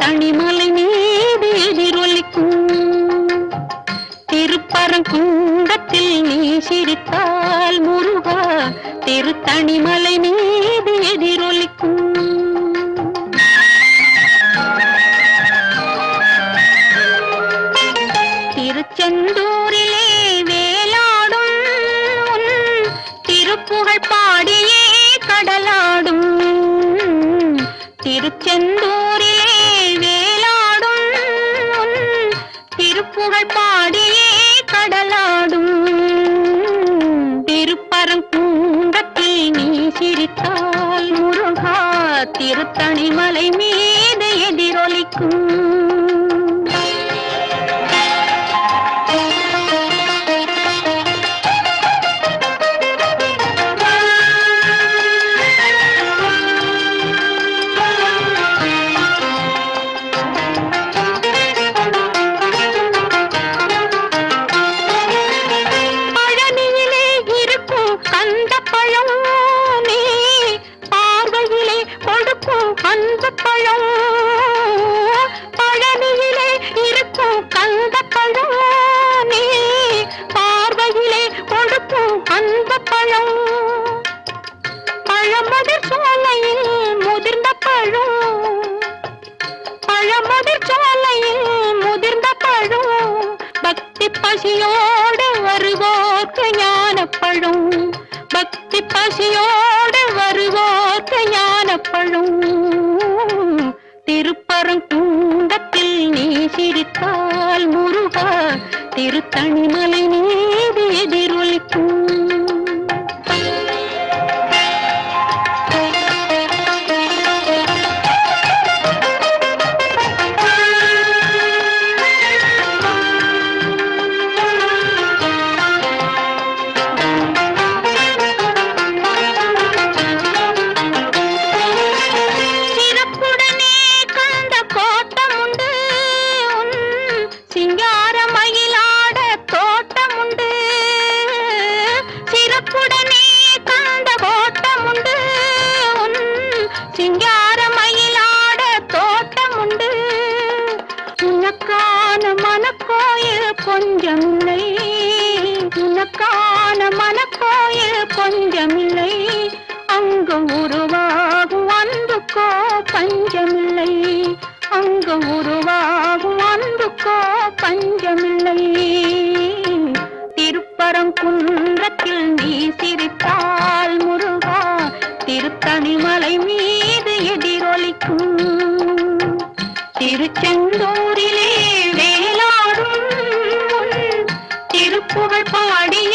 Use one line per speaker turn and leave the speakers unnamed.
திருத்தணிமலை மீது எதிரொலிக்கும். திருப்பரங்குன்றத்தில் நீ சிரித்தால் முருகா திருத்தணிமலை மீது எதிரொலிக்கும். திருச்செந்தூரிலே வேலாடும் உன் திருப்புகழ் பாடியே கடலாடும். திருச்செந்தூரிலே வேலாடும் உன் திருப்புகழ் பாடியே கடலாடும். திருப்பரங்குன்றத்தில் நீ சிரித்தால் முருகா திருத்தணிமலை மீது எதிரொலிக்கும். பழனியிலே இருக்கும் கந்த பழம் நீ பார்வையிலே கொடுக்கும் அந்த பழம். பழமுதிர் சோலையில் முதிர்ந்த பழம். பழமுதிர் சோலையில் முதிர்ந்த பழம். பக்தி பசியோடு வருவோர்க்கு ஞான பழம். பக்தி பசியோடு வருவோர்க்கு ஞான பழம். திருப்பரங்குன்றத்தில் நீ சிரித்தால் முருகா திருத்தணிமலை மீது எதிரொலிக்கும். உனக்கான மனக்கோயில் கொஞ்சமில்லை. உனக்கான மனக்கோயில் கொஞ்சமில்லை. அங்கு உருவாகும் அன்புக்கோ பஞ்சமில்லை. அங்கு உருவாகும் அன்புக்கோ பஞ்சமில்லை. திருப்பரங்குன்றத்தில் நீ சிரித்தால் முருகா திருத்தணிமலை மீது எதிரொலிக்கும். திருச்செந்தூரிலே வேலாடும் திருப்புகழ் பாடிய